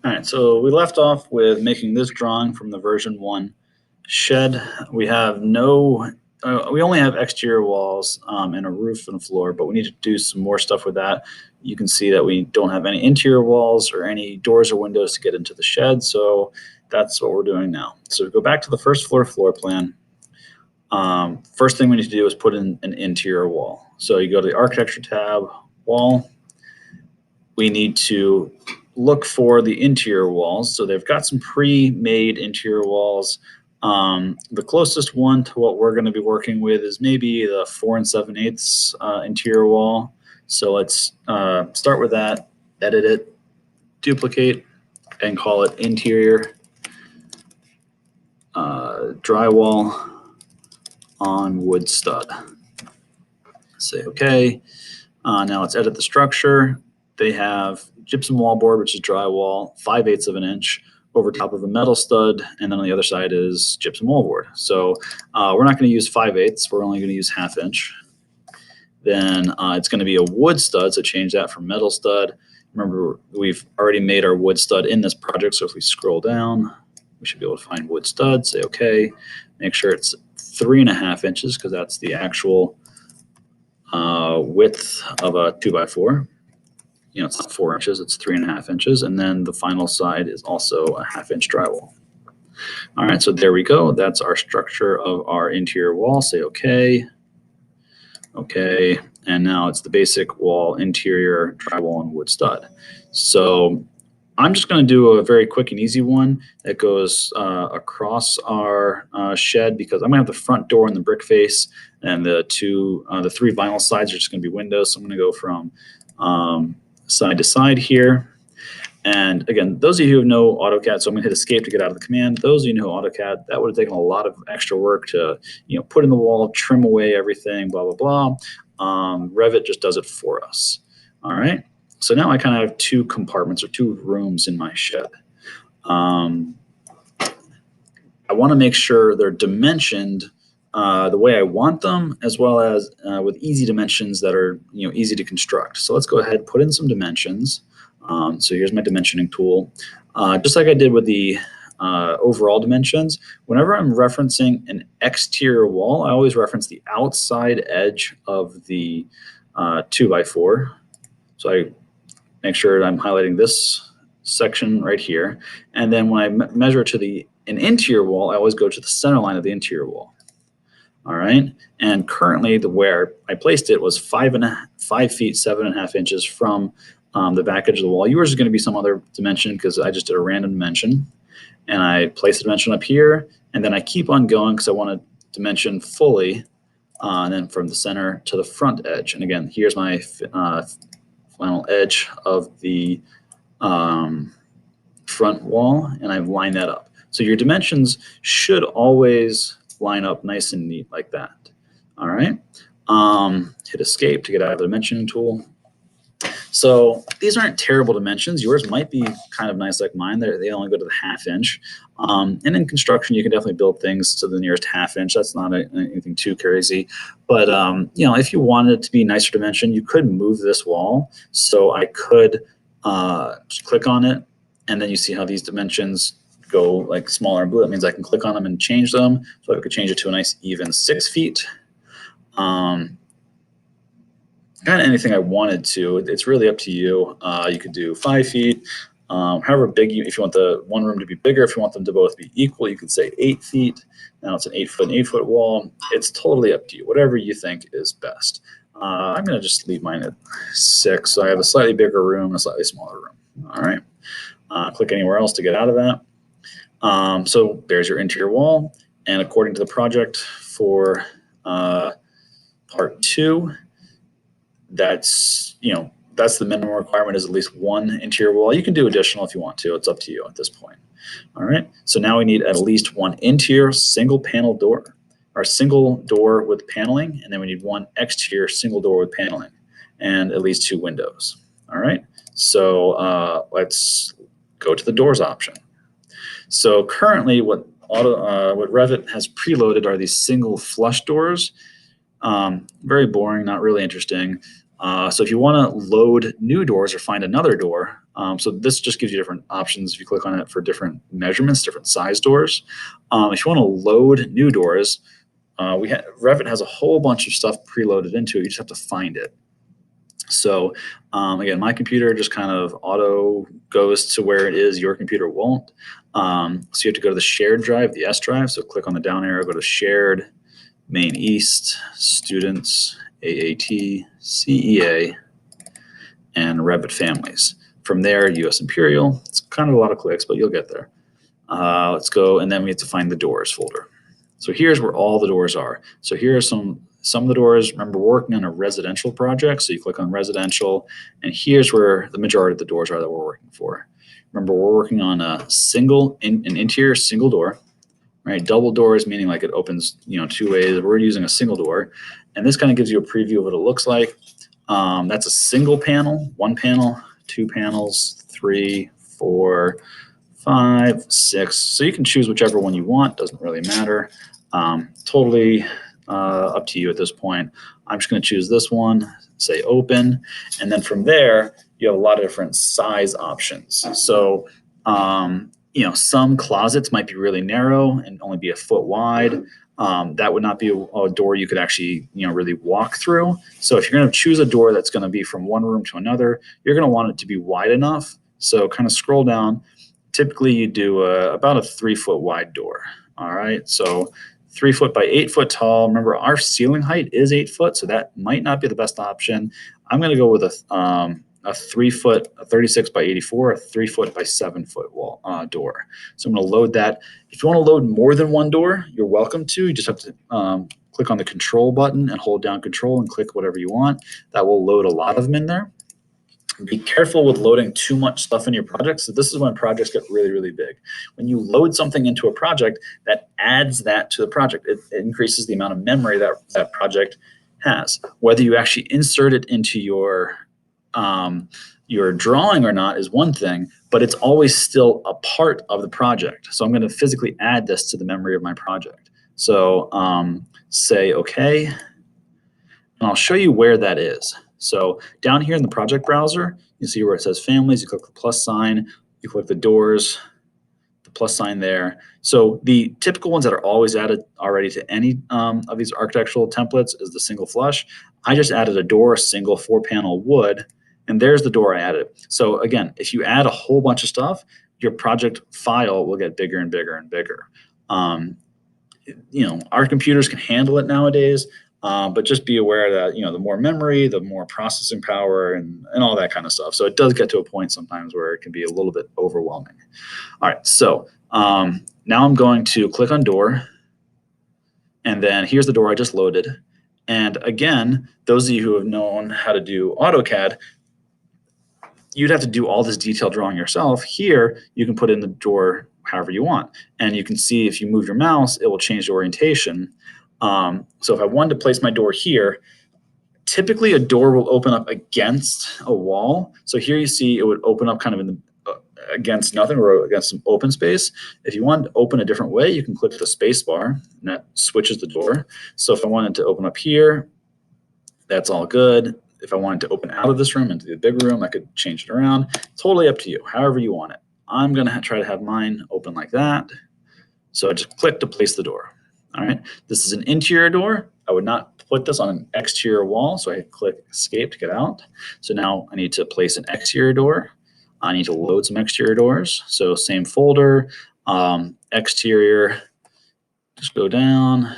All right, so we left off with making this drawing from the version 1 shed. We have we only have exterior walls and a roof and a floor, but we need to do some more stuff with that. You can see that we don't have any interior walls or any doors or windows to get into the shed, so that's what we're doing now. So we go back to the first floor plan. First thing we need to do is put in an interior wall. So you go to the architecture tab, wall. We need to look for the interior walls. So they've got some pre-made interior walls. The closest one to what we're going to be working with is maybe the 4 7/8 interior wall. So let's start with that, edit it, duplicate, and call it interior drywall on wood stud. Say OK. Now let's edit the structure. They have gypsum wallboard, which is drywall, 5/8 of an inch over top of a metal stud, and then on the other side is gypsum wallboard. So we're not going to use 5/8. We're only going to use 1/2 inch. Then it's going to be a wood stud, so change that from metal stud. Remember, we've already made our wood stud in this project, so if we scroll down, we should be able to find wood stud, say OK. Make sure it's 3.5 inches, because that's the actual width of a 2x4. You know, it's not 4 inches, it's 3.5 inches. And then the final side is also a 1/2 inch drywall. All right, so there we go. That's our structure of our interior wall. Say OK. OK. And now it's the basic wall, interior, drywall, and wood stud. So I'm just going to do a very quick and easy one that goes across our shed, because I'm going to have the front door and the brick face, and the 3 vinyl sides are just going to be windows. So I'm going to go from side to side here. And again, those of you who know AutoCAD, so I'm going to hit escape to get out of the command. Those of you who know AutoCAD, that would have taken a lot of extra work to put in the wall, trim away everything, blah, blah, blah. Revit just does it for us. All right. So now I kind of have 2 compartments or 2 rooms in my shed. I want to make sure they're dimensioned the way I want them, as well as with easy dimensions that are easy to construct. So let's go ahead and put in some dimensions. So here's my dimensioning tool. Just like I did with the overall dimensions, whenever I'm referencing an exterior wall, I always reference the outside edge of the 2x4. So I make sure I'm highlighting this section right here. And then when I measure to an interior wall, I always go to the center line of the interior wall. All right. And currently, where I placed it was 5 feet 7.5 inches from the back edge of the wall. Yours is going to be some other dimension, because I just did a random dimension. And I place a dimension up here, and then I keep on going because I want to dimension fully, and then from the center to the front edge. And again, here's my final edge of the front wall, and I've lined that up. So your dimensions should always line up nice and neat like that. All right. Hit escape to get out of the dimensioning tool. So these aren't terrible dimensions. Yours might be kind of nice like mine. They only go to the 1/2 inch. And in construction, you can definitely build things to the nearest 1/2 inch. That's not anything too crazy. But if you wanted it to be nicer dimension, you could move this wall. So I could just click on it, and then you see how these dimensions go like smaller and blue. That means I can click on them and change them. So I could change it to a nice even 6 feet. Kind of anything I wanted to. It's really up to you. You could do 5 feet. However big if you want the one room to be bigger, if you want them to both be equal, you could say 8 feet. Now it's an 8-foot wall. It's totally up to you, whatever you think is best. I'm going to just leave mine at 6. So I have a slightly bigger room and a slightly smaller room. All right. Click anywhere else to get out of that. So there's your interior wall. And according to the project for part 2, that's the minimum requirement, is at least 1 interior wall. You can do additional if you want to. It's up to you at this point. All right. So now we need at least 1 interior single panel door, or single door with paneling, and then we need 1 exterior single door with paneling, and at least 2 windows. All right. So let's go to the doors option. So currently, what Revit has preloaded are these single flush doors. Very boring, not really interesting. So if you want to load new doors or find another door, So this just gives you different options if you click on it for different measurements, different size doors. If you want to load new doors, Revit has a whole bunch of stuff preloaded into it. You just have to find it. So again, my computer just kind of auto goes to where it is. Your computer won't. So you have to go to the shared drive, the S drive. So click on the down arrow, go to shared, main East, students, AAT, CEA, and Revit families. From there, US Imperial. It's kind of a lot of clicks, but you'll get there. Let's go, and then we have to find the doors folder. So here's where all the doors are. So here are some of the doors. Remember, we're working on a residential project, so you click on residential, and here's where the majority of the doors are that we're working for. Remember, we're working on a an interior single door, right? Double doors, meaning like it opens, two ways. We're using a single door, and this kind of gives you a preview of what it looks like. That's a single panel, one panel, two panels, 3, 4, 5, 6. So you can choose whichever one you want. Doesn't really matter. Totally up to you at this point. I'm just going to choose this one, say open, and then from there you have a lot of different size options. So some closets might be really narrow and only be a foot wide. That would not be a door you could actually really walk through. So if you're going to choose a door that's going to be from one room to another, you're going to want it to be wide enough. So kind of scroll down. Typically you do about a 3-foot wide door. All right, so 3 foot by 8 foot tall. Remember, our ceiling height is 8 foot, so that might not be the best option. I'm going to go with a 3 foot, a 36 by 84, a 3 foot by 7 foot wall door. So I'm going to load that. If you want to load more than one door, you're welcome to. You just have to click on the control button and hold down control and click whatever you want. That will load a lot of them in there. Be careful with loading too much stuff in your project. So this is when projects get really, really big. When you load something into a project, that adds that to the project. It increases the amount of memory that that project has. Whether you actually insert it into your drawing or not is one thing, but it's always still a part of the project. So I'm going to physically add this to the memory of my project. So say OK, and I'll show you where that is. So down here in the project browser, you see where it says families, you click the plus sign, you click the doors, the plus sign there. So the typical ones that are always added already to any of these architectural templates is the single flush. I just added a door, single 4-panel wood, and there's the door I added. So again, if you add a whole bunch of stuff, your project file will get bigger and bigger and bigger. Our computers can handle it nowadays. But just be aware that the more memory, the more processing power, and all that kind of stuff. So it does get to a point sometimes where it can be a little bit overwhelming. All right, so now I'm going to click on door, and then here's the door I just loaded. And again, those of you who have known how to do AutoCAD, you'd have to do all this detailed drawing yourself. Here, you can put in the door however you want, and you can see if you move your mouse, it will change the orientation. So if I wanted to place my door here, typically a door will open up against a wall. So here you see it would open up kind of in the against nothing or against some open space. If you want to open a different way, you can click the space bar and that switches the door. So if I wanted to open up here, that's all good. If I wanted to open out of this room into the big room, I could change it around. Totally up to you, however you want it. I'm going to try to have mine open like that. So I just click to place the door. All right, this is an interior door. I would not put this on an exterior wall, so I click escape to get out. So now I need to place an exterior door. I need to load some exterior doors. So same folder, exterior, just go down.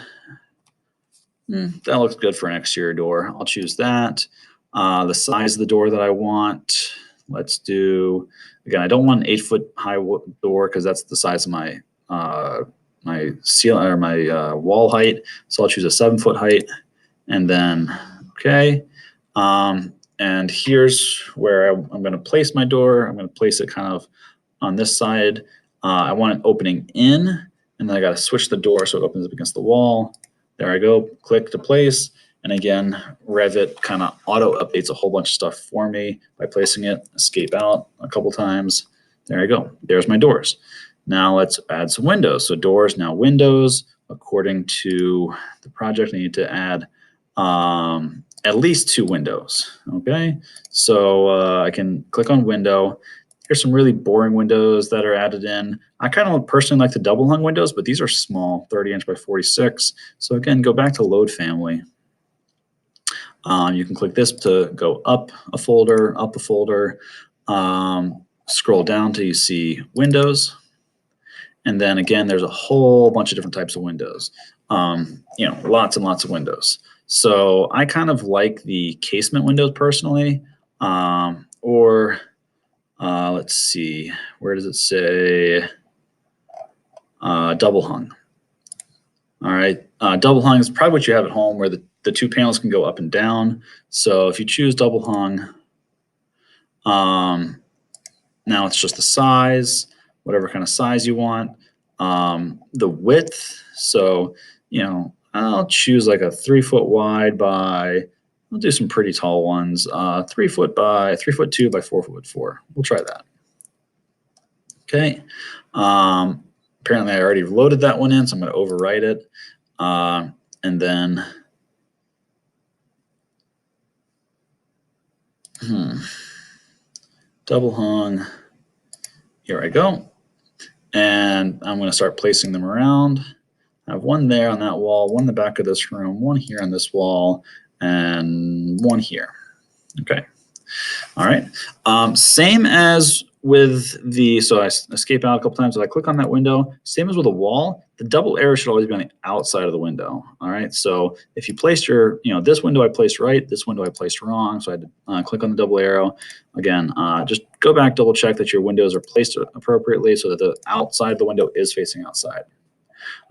That looks good for an exterior door. I'll choose that. The size of the door that I want, let's do, again, I don't want an 8-foot high door because that's the size of my ceiling or my wall height. So I'll choose a 7-foot height, and then okay. And here's where I'm going to place my door. I'm going to place it kind of on this side. I want it opening in, and then I got to switch the door so it opens up against the wall. There I go. Click to place. And again, Revit kind of auto updates a whole bunch of stuff for me by placing it. Escape out a couple times. There I go. There's my doors. Now let's add some windows. So doors, now windows. According to the project, I need to add at least 2 windows. Okay, so I can click on window. Here's some really boring windows that are added in. I kind of personally like the double hung windows, but these are small, 30-inch by 46. So again, go back to load family. You can click this to go up a folder, scroll down till you see windows. And then again, there's a whole bunch of different types of windows. Lots and lots of windows. So I kind of like the casement windows personally, let's see, where does it say? Double hung. All right, double hung is probably what you have at home, where the two panels can go up and down. So if you choose double hung, now it's just the size, whatever kind of size you want. The width, so I'll choose like a 3 foot wide by, I'll do some pretty tall ones, 3 foot by 3'2" by 4'4". We'll try that. Okay. Apparently I already loaded that one in, so I'm going to overwrite it. And then double hung, here I go. And I'm going to start placing them around. I have one there on that wall, one in the back of this room, one here on this wall, and one here. Okay. All right. Same as with so I escape out a couple times. If I click on that window, same as with a wall, the double arrow should always be on the outside of the window. All right. So if you placed your, this window I placed right, this window I placed wrong. So I had to click on the double arrow. Again, just go back, double check that your windows are placed appropriately so that the outside of the window is facing outside.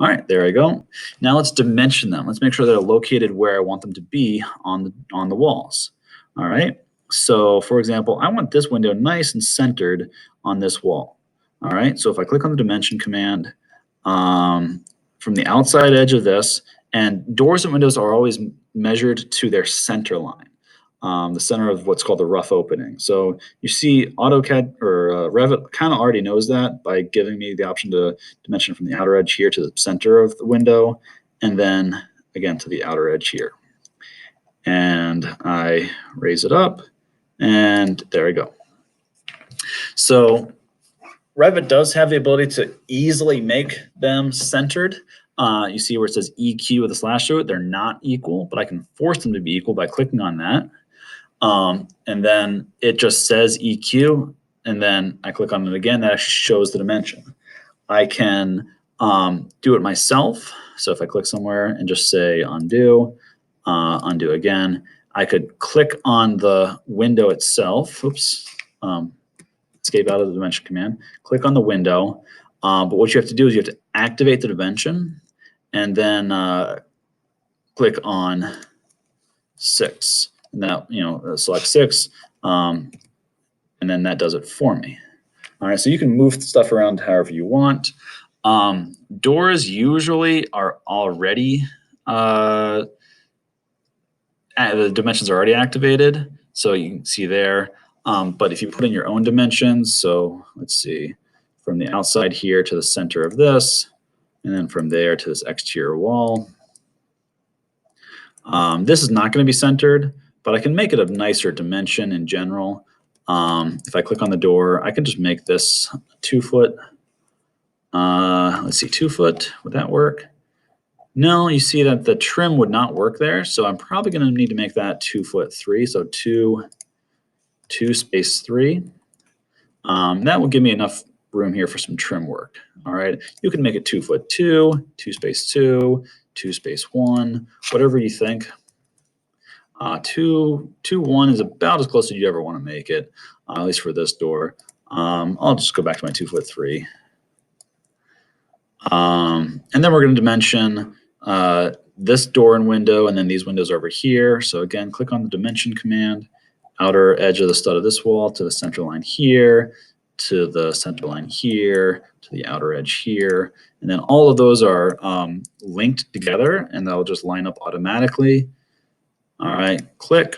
All right, there I go. Now let's dimension them. Let's make sure they're located where I want them to be on the walls. All right. So for example, I want this window nice and centered on this wall. All right. So if I click on the dimension command from the outside edge of this, and doors and windows are always measured to their center line. The center of what's called the rough opening. So you see AutoCAD or Revit kind of already knows that by giving me the option to dimension from the outer edge here to the center of the window, and then again to the outer edge here. And I raise it up, and there we go. So Revit does have the ability to easily make them centered. You see where it says EQ with a slash through it. They're not equal, but I can force them to be equal by clicking on that. And then it just says EQ, and then I click on it again. That actually shows the dimension. I can do it myself. So if I click somewhere and just say undo, undo again, I could click on the window itself. Oops. Escape out of the dimension command. Click on the window. But what you have to do is you have to activate the dimension, and then click on 6. Now, select 6, and then that does it for me. All right, so you can move stuff around however you want. Doors usually are already, the dimensions are already activated, so you can see there. But if you put in your own dimensions, so let's see, from the outside here to the center of this, and then from there to this exterior wall. This is not going to be centered, but I can make it a nicer dimension in general. If I click on the door, I can just make this 2 foot. Let's see, 2 foot. Would that work? No, you see that the trim would not work there, so I'm probably going to need to make that 2'3". So 2 space 3. That will give me enough room here for some trim work. All right, you can make it 2'2", 2 space 2, 2 space 1, whatever you think. 2'1" is about as close as you ever want to make it, at least for this door. I'll just go back to my 2'3". And then we're going to dimension this door and window, and then these windows over here. So again, click on the dimension command, outer edge of the stud of this wall to the center line here, to the center line here, to the outer edge here. And then all of those are linked together, and they'll just line up automatically. All right, click.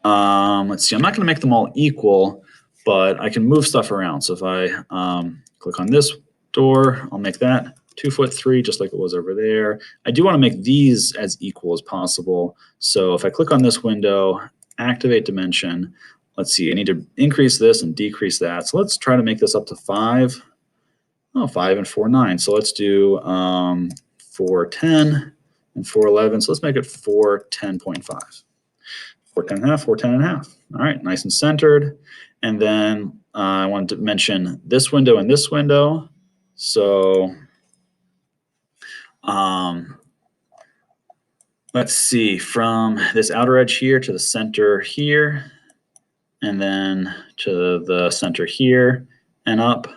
Let's see, I'm not going to make them all equal, but I can move stuff around. So if I click on this door, I'll make that 2'3", just like it was over there. I do want to make these as equal as possible. So if I click on this window, activate dimension, let's see, I need to increase this and decrease that. So let's try to make this up to 5. Oh, 5 and 4, 9. So let's do 410 and 411. So let's make it 410.5. 410 and a half, 410 and a half. All right, nice and centered. And then I wanted to mention this window and this window. So let's see, from this outer edge here to the center here, and then to the center here and up.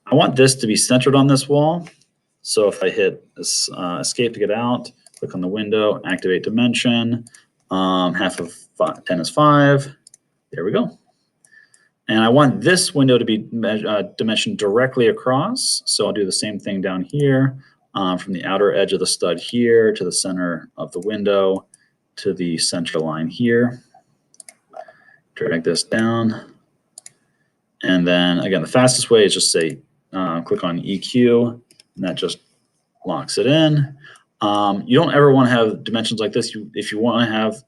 I want this to be centered on this wall. So if I hit this, escape to get out, click on the window, activate dimension, half of 10 is 5. There we go. And I want this window to be dimensioned directly across. So I'll do the same thing down here, from the outer edge of the stud here to the center of the window to the center line here. Drag this down. And then again, the fastest way is just say, click on EQ, and that just locks it in. You don't ever want to have dimensions like this. If you want to have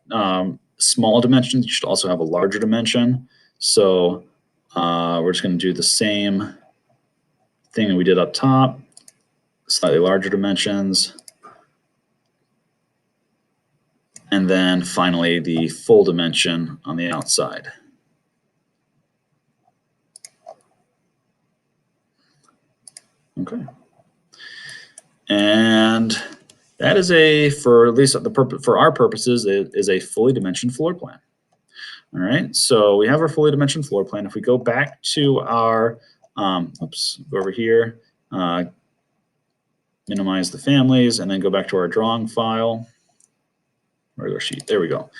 small dimensions, you should also have a larger dimension. So we're just going to do the same thing that we did up top, slightly larger dimensions. And then finally the full dimension on the outside. Okay. And that is for at least for our purposes, it is a fully dimensioned floor plan. All right, so we have our fully dimensioned floor plan. If we go back to our, go over here, minimize the families, and then go back to our drawing file, regular sheet, there we go.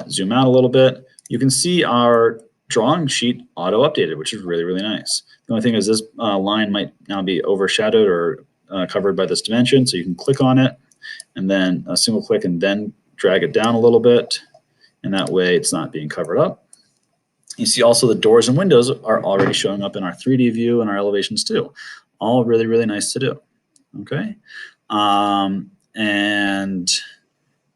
Zoom out a little bit. You can see our drawing sheet auto-updated, which is really, really nice. The only thing is this line might now be overshadowed or covered by this dimension, so you can click on it, and then a single click, and then drag it down a little bit. And that way it's not being covered up. You see also the doors and windows are already showing up in our 3D view and our elevations too. All really, really nice to do. Okay. And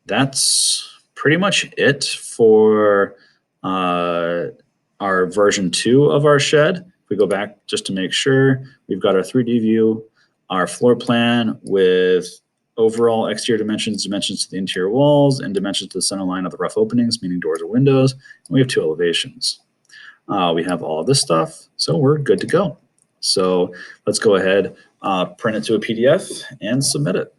that's pretty much it for our version 2 of our shed. If we go back just to make sure, we've got our 3D view, our floor plan with overall exterior dimensions, dimensions to the interior walls, and dimensions to the center line of the rough openings, meaning doors or windows. And we have 2 elevations. We have all this stuff, so we're good to go. So let's go ahead, print it to a PDF and submit it.